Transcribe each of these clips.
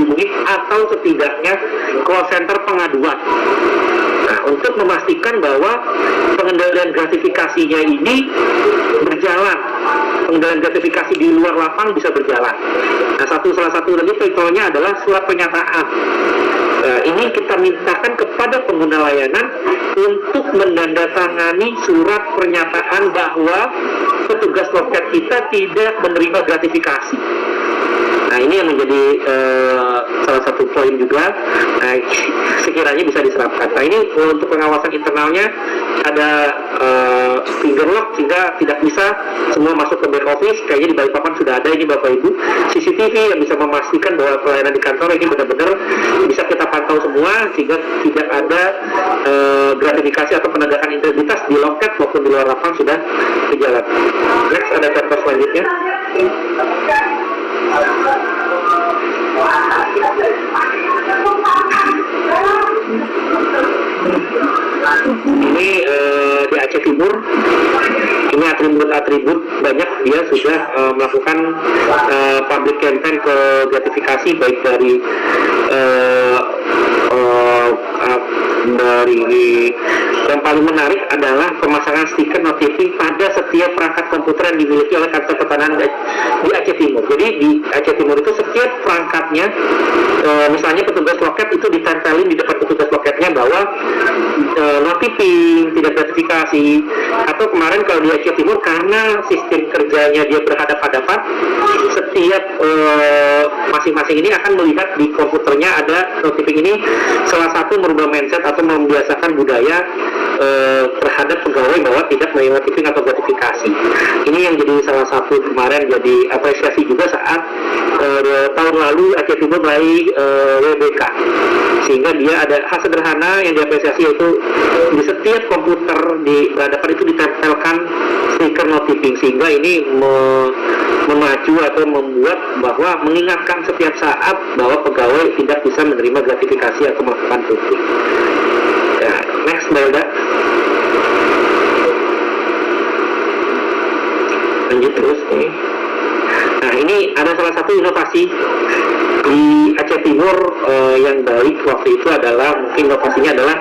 dihubungi atau setidaknya call center pengaduan. Nah, untuk memastikan bahwa pengendalian gratifikasinya ini berjalan, pengendalian gratifikasi di luar lapang bisa berjalan. Nah, salah satu lagi contohnya adalah surat pernyataan. Nah, ini kita mintakan kepada pengguna layanan untuk menandatangani surat pernyataan bahwa petugas loket kita tidak menerima gratifikasi. Nah, ini yang menjadi salah satu poin juga. Nah, sekiranya bisa diserapkan. Nah, ini untuk pengawasan internalnya ada finger lock sehingga tidak bisa semua masuk ke back office. Kayaknya di Balikpapan sudah ada ini Bapak Ibu. CCTV yang bisa memastikan bahwa pelayanan di kantor ini benar-benar bisa kita pantau semua sehingga tidak ada gratifikasi atau penegakan integritas di loket maupun di luar lapang sudah berjalan. Next, ada contoh selanjutnya. Ini di Aceh Timur, ini atribut banyak dia sudah melakukan public campaign ke gratifikasi baik dari yang paling menarik adalah pemasangan stiker notifing pada setiap perangkat komputer yang dimiliki oleh kantor pertanahan di Aceh Timur. Jadi di Aceh Timur itu setiap perangkatnya, misalnya petugas loket itu ditempelin di depan petugas loketnya bahwa notifing, tidak gratifikasi. Atau kemarin kalau di Aceh Timur karena sistem kerjanya dia berhadapan-hadapan, setiap masing-masing ini akan melihat di komputernya ada notifing ini. Salah satu merubah mindset atau membiasakan budaya terhadap pegawai bahwa tidak menerima notifing atau gratifikasi. Ini yang jadi salah satu kemarin jadi apresiasi juga saat tahun lalu Aceh Timur mulai WBK, sehingga dia ada hal sederhana yang diapresiasi yaitu di setiap komputer di berhadapan itu ditempelkan stiker notifing, sehingga ini memacu atau membuat bahwa mengingatkan setiap saat bahwa pegawai tidak bisa menerima gratifikasi atau melakukan tutup. Ya, next Mbak Elda. Lanjut terus nih. Nah, ini ada salah satu inovasi di Aceh Timur yang baik waktu itu adalah, mungkin inovasinya adalah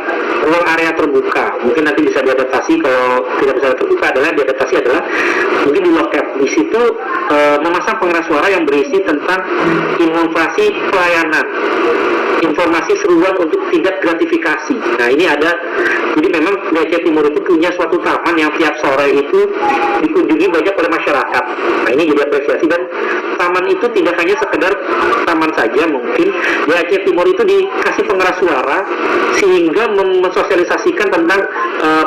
ruang area terbuka. Mungkin nanti bisa diadaptasi, kalau tidak bisa terbuka adalah diadaptasi adalah mungkin di loket. Di situ memasang pengeras suara yang berisi tentang inovasi pelayanan, informasi seruan untuk tindak gratifikasi. Nah, ini ada, jadi memang di Aceh Timur itu punya suatu taman yang tiap sore itu dikunjungi banyak oleh masyarakat. Nah, ini jadi apresiasi, dan taman itu tidak hanya sekedar taman saja, mungkin di Aceh Timur itu dikasih pengeras suara sehingga mensosialisasikan tentang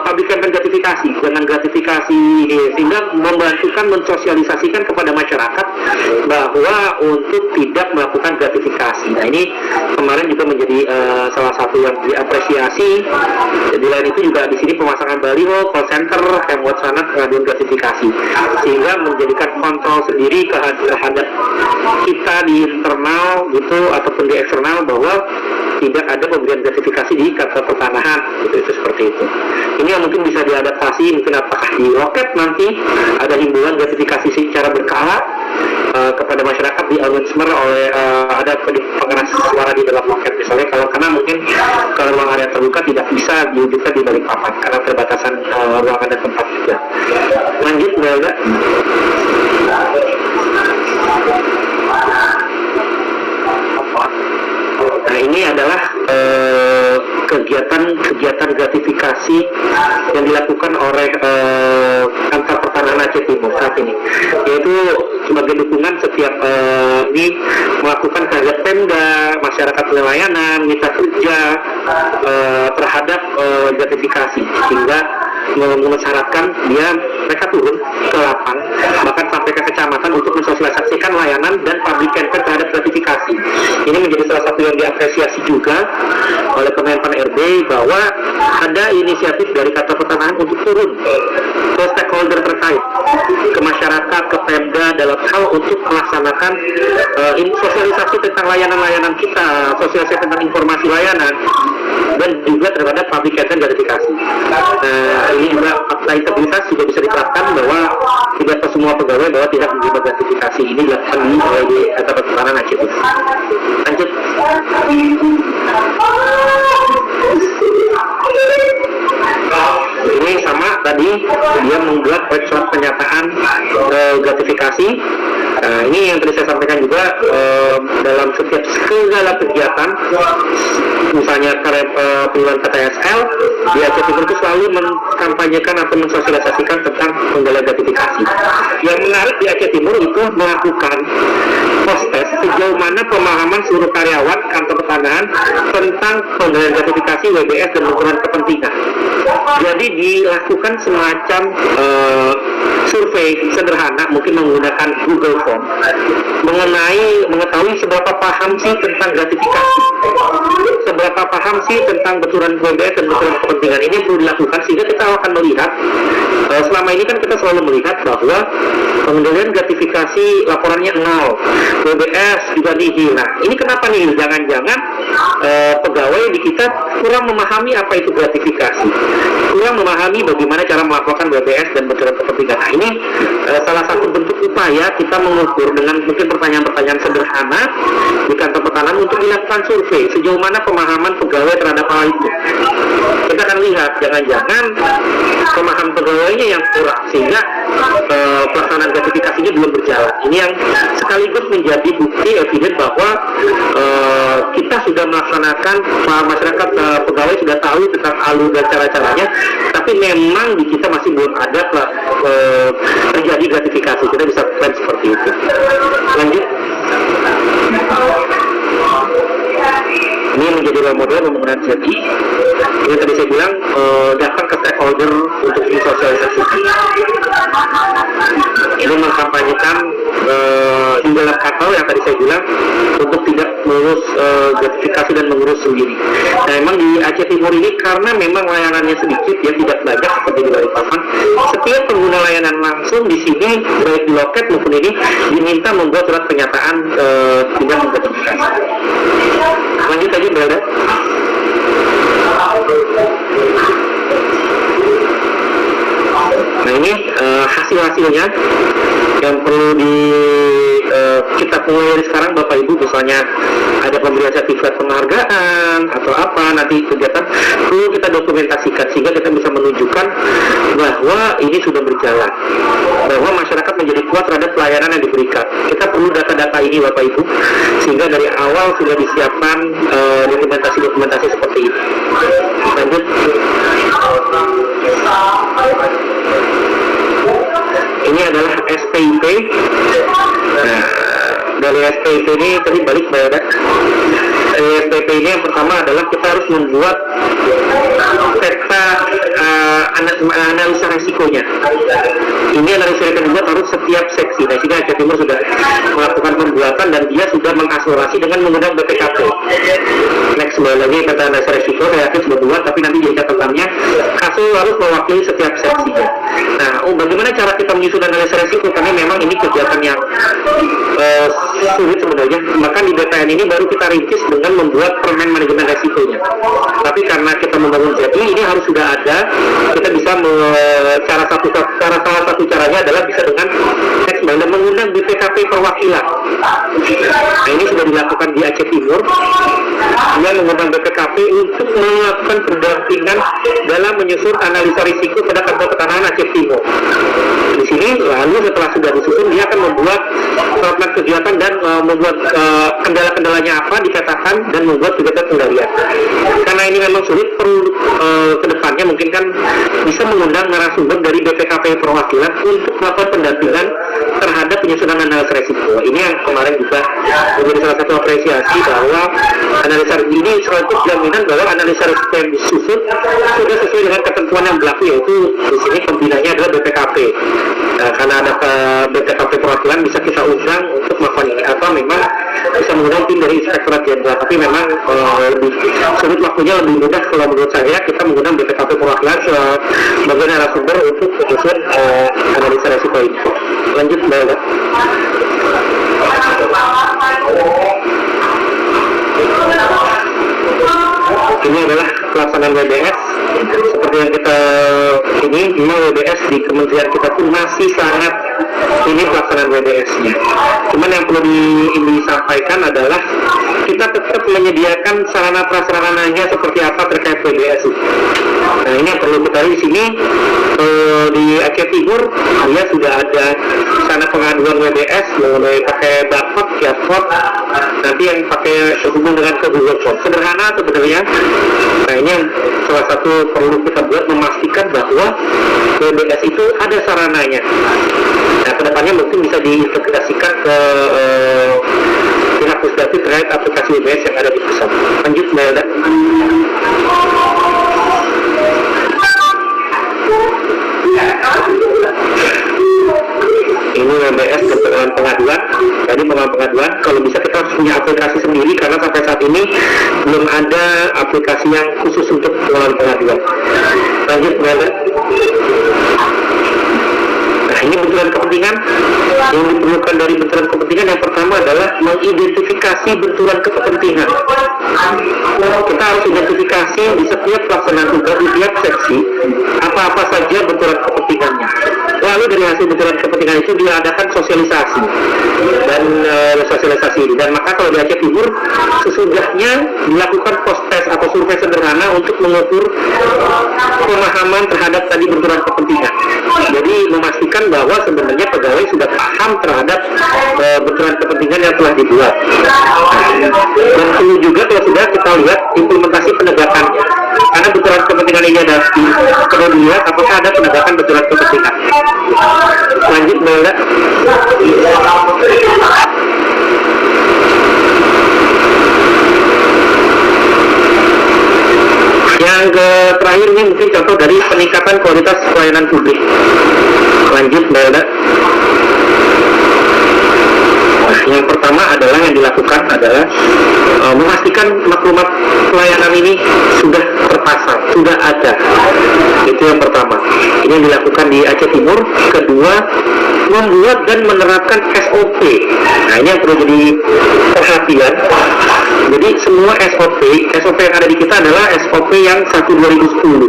public campaign gratifikasi dengan gratifikasi, sehingga membantukan mensosialisasikan kepada masyarakat bahwa untuk tidak melakukan gratifikasi. Nah, ini kemarin juga menjadi salah satu yang diapresiasi. Di lain itu juga di sini pemasangan baliho, call center, hemwat sanad pengaduan gratifikasi, sehingga menjadikan kontrol sendiri terhadap kita di internal gitu ataupun di eksternal bahwa tidak ada pemberian gratifikasi di kantor pertanahan gitu, itu seperti itu. Ini yang mungkin bisa diadaptasi, mungkin apakah di loket nanti ada himbauan gratifikasi secara berkala kepada masyarakat di announcement oleh ada pengeras suara di dalam loket misalnya, kalau karena mungkin kalau ruang area terbuka tidak bisa diwujudkan di Balikpapan karena terbatasan ruangan dan tempat juga. Lanjut Mbak Elda. Nah, ini adalah kegiatan gratifikasi yang dilakukan oleh kantor pertanahan Aceh Timur saat ini, yaitu sebagai dukungan setiap ini melakukan terhadap Pemda, masyarakat pelayanan, mitra kerja terhadap gratifikasi, sehingga mensyaratkan mereka turun ke lapang bahkan sampai ke kecamatan untuk mensosialisasikan layanan dan public campaign terhadap gratifikasi. Ini menjadi salah satu yang diapresiasi juga oleh Kemenpan RB bahwa ada inisiatif dari kantor pertanahan untuk turun ke stakeholder terkait, ke masyarakat, ke Pemda dalam hal untuk melaksanakan sosialisasi tentang layanan-layanan kita, sosialisasi tentang informasi layanan, dan juga terhadap public campaign gratifikasi. Ini juga fakta integritas juga bisa diterapkan bahwa tidak semua pegawai bahwa tidak menerima gratifikasi. Ini dilakukan oleh kantor pertanahan Aceh. Lanjut. Ini sama tadi, dia membuat surat pernyataan gratifikasi. Nah, ini yang tadi saya sampaikan juga, dalam setiap segala kegiatan, misalnya penggunaan KTSL, di Aceh Timur itu selalu mengkampanyekan atau mensosialisasikan tentang penggunaan gratifikasi. Yang menarik di Aceh Timur itu melakukan post-test sejauh mana pemahaman seluruh karyawan kantor pertanahan tentang penggunaan gratifikasi, WBS, dan benturan kepentingan. Jadi dilakukan semacam survei sederhana, mungkin menggunakan Google Form, mengetahui seberapa paham sih tentang gratifikasi, seberapa paham sih tentang benturan WBS dan benturan kepentingan. Ini perlu dilakukan sehingga kita akan melihat, selama ini kan kita selalu melihat bahwa pengendalian gratifikasi laporannya 0, WBS juga nihil. Nah, ini kenapa nih? Jangan-jangan pegawai di kita kurang memahami apa itu gratifikasi, kurang memahami bagaimana cara melakukan WBS dan benturan kepentingan. Nah, ini salah satu bentuk upaya kita mengukur dengan mungkin pertanyaan-pertanyaan sederhana di kantor pertanahan untuk dilakukan survei sejauh mana pemahaman pegawai terhadap hal itu. Kita akan lihat jangan-jangan pemahaman pegawainya yang kurang sehingga pelaksanaan gratifikasinya belum berjalan. Ini yang sekaligus menjadi bukti evident bahwa kita sudah melaksanakan, masyarakat pegawai sudah tahu tentang alur dan cara-caranya, tapi memang di kita masih belum ada terjadi gratifikasi. Kita bisa plan seperti itu. Lanjut. Ini menjadi role model pembangunan JTI. Ini tadi saya bilang datang ke stakeholder untuk disosialisasikan. Ini mengkampanyekan di dalam kantor yang tadi saya bilang untuk tidak mengurus gratifikasi dan mengurus sendiri. Nah, memang di Aceh Timur ini karena memang layanannya sedikit, ya tidak banyak seperti di Balikpapan. Setiap pengguna layanan langsung di sini, baik di loket maupun ini, diminta membuat surat pernyataan tidak menggratifikasi. Lanjut aja, Belda. Nah, ini hasil-hasilnya yang perlu kita mulai dari sekarang, Bapak Ibu. Misalnya ada pemberian sertifikat penghargaan atau apa, nanti kegiatan perlu kita dokumentasikan sehingga kita bisa menunjukkan bahwa ini sudah berjalan, bahwa masyarakat menjadi puas terhadap pelayanan yang diberikan. Kita perlu data-data ini, Bapak Ibu, sehingga dari awal sudah disiapkan dokumentasi-dokumentasi seperti ini. Lanjut. Ini adalah SPIP. Nah, dari SPIP ini tadi balik Mbak. SPIP ini yang pertama adalah kita harus membuat peta analisa resikonya. Ini analisa resiko dibuat harus setiap seksi. Nah, sehingga Aceh Timur sudah melakukan pembuatan dan dia sudah mengakselerasi dengan menggunakan BPKP. Next, kembali lagi peta analisa resiko, saya yakin sudah buat, tapi nanti jadi catatannya kasus harus mewakili setiap seksinya. Nah, bagaimana cara kita menyusun analisa resiko? Karena memang ini kegiatan yang sulit sebenarnya. Maka di BPN ini baru kita rintis dengan membuat permen manajemen resikonya. Tapi karena kita membangun JTI, ini harus sudah ada. Kita bisa salah satu caranya adalah bisa dengan mengundang BPKP perwakilan. Nah, ini sudah dilakukan di Aceh Timur. Dia mengundang BPKP untuk melakukan pendampingan dalam menyusun analisa risiko pada kantor pertanahan Aceh Timur. Di sini lalu setelah sudah disusun, dia akan membuat roadmap kegiatan dan membuat kendala-kendalanya apa dikatakan dan membuat kegiatan kendalian. Karena ini memang sulit, perlu kedepannya mungkin kan bisa mengundang narasumber dari BPKP perwakilan untuk melakukan pendampingan terhadap penyusunan analisa risiko. Ini yang kemarin juga menjadi salah satu apresiasi bahwa analisa ini suatu jaminan bahwa analisa risiko yang disusun sudah sesuai dengan ketentuan yang berlaku, yaitu di sini pembinanya adalah BPKP. Karena ada BPKP perwakilan bisa kita undang untuk melakukan ini, atau memang bisa mengundang tim dari Inspektorat Jenderal. Tapi memang lebih sulit waktunya, lebih mudah kalau menurut saya kita mengundang BPKP perwakilan sebagai narasumber untuk menyusun analisa risiko ini. Lanjut, Mbak. Ini adalah pelaksanaan WBS. Seperti yang kita memang WBS di kementerian kita pun masih sangat ini pelaksanaan WBS-nya. Cuman yang perlu disampaikan adalah kita tetap menyediakan sarana prasarananya seperti apa terkait PBS. Nah, ini yang perlu kita lihat di sini. Di Aceh Timur dia sudah ada sarana pengaduan WBS mulai pakai barcode, QR code, nanti yang pakai terhubung dengan ke Google Form. Sederhana sebenarnya. Nah, ini yang salah satu perlu kita buat, memastikan bahwa WBS itu ada sarananya. Nah, kedepannya mungkin bisa diintegrasikan ke pihak Pusdati terkait aplikasi WBS yang ada di pusat. Lanjut, Mbak Elda. Ini WBS keterangan pengaduan. Jadi pengaduan, kalau bisa kita harus punya aplikasi sendiri karena sampai saat ini belum ada aplikasi yang khusus untuk pengaduan. Lanjut, Mbak Elda. Nah, ini benturan kepentingan. Yang diperlukan dari benturan kepentingan yang pertama adalah mengidentifikasi benturan kepentingan. Kita harus identifikasi di setiap pelaksanaan tugas, di setiap seksi, apa-apa saja benturan kepentingannya. Lalu dari hasil benturan kepentingan itu diadakan sosialisasi dan sosialisasi ini. Dan maka kalau di Aceh Timur sesudahnya dilakukan post test atau survei sederhana untuk mengukur pemahaman terhadap tadi benturan kepentingan. Jadi memastikan bahwa sebenarnya pegawai sudah paham terhadap benturan kepentingan yang telah dibuat. Dan perlu juga kalau sudah kita lihat implementasi penegakannya. Karena benturan kepentingan ini ada perlu dilihat apakah ada penegakan benturan kepentingan. Lanjut, Mbak Elda. Yang terakhir ini mungkin contoh dari peningkatan kualitas pelayanan publik. Lanjut, Mbak Elda. Yang pertama adalah yang dilakukan adalah memastikan maklumat pelayanan ini sudah terpasang, sudah ada. Itu yang pertama. Ini yang dilakukan di Aceh Timur. Kedua, membuat dan menerapkan SOP. Nah, ini yang perlu jadi perhatian. Jadi semua SOP yang ada di kita adalah SOP yang 1/2010.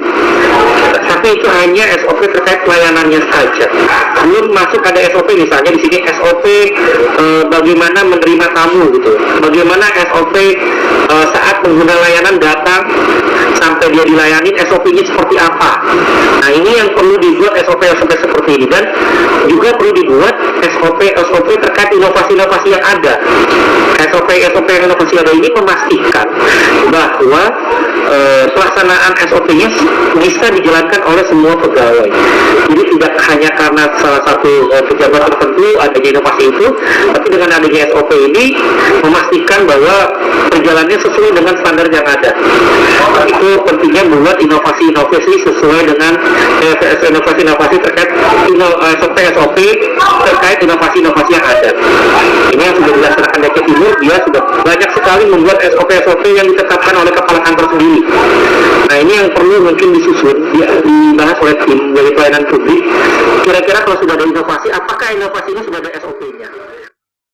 Tapi itu hanya SOP terkait pelayanannya saja. Belum masuk ada SOP misalnya di sini SOP bagaimana menerima tamu gitu. Bagaimana SOP saat pengguna layanan datang sampai dia dilayani SOP-nya seperti apa. Nah, ini yang perlu dibuat SOP seperti ini, dan juga perlu dibuat SOP terkait inovasi-inovasi yang ada. SOP yang inovasi yang ada ini memastikan bahwa pelaksanaan SOP-nya bisa dijalankan oleh semua pegawai. Jadi tidak hanya karena salah satu pejabat tertentu adanya inovasi itu, tapi dengan adanya SOP ini memastikan bahwa perjalanannya sesuai dengan standar yang ada. Itu pentingnya membuat inovasi-inovasi sesuai dengan inovasi-inovasi terkait SOP terkait inovasi-inovasi yang ada. Ini yang sudah dilaksanakan di Aceh Timur, dia sudah banyak sekali membuat SOP yang ditetapkan oleh kepala kantor sendiri. Nah, ini yang perlu mungkin disusun, dibahas oleh tim dari pelayanan publik. Kira-kira kalau sudah ada inovasi, apakah inovasi ini sudah ada SOP-nya?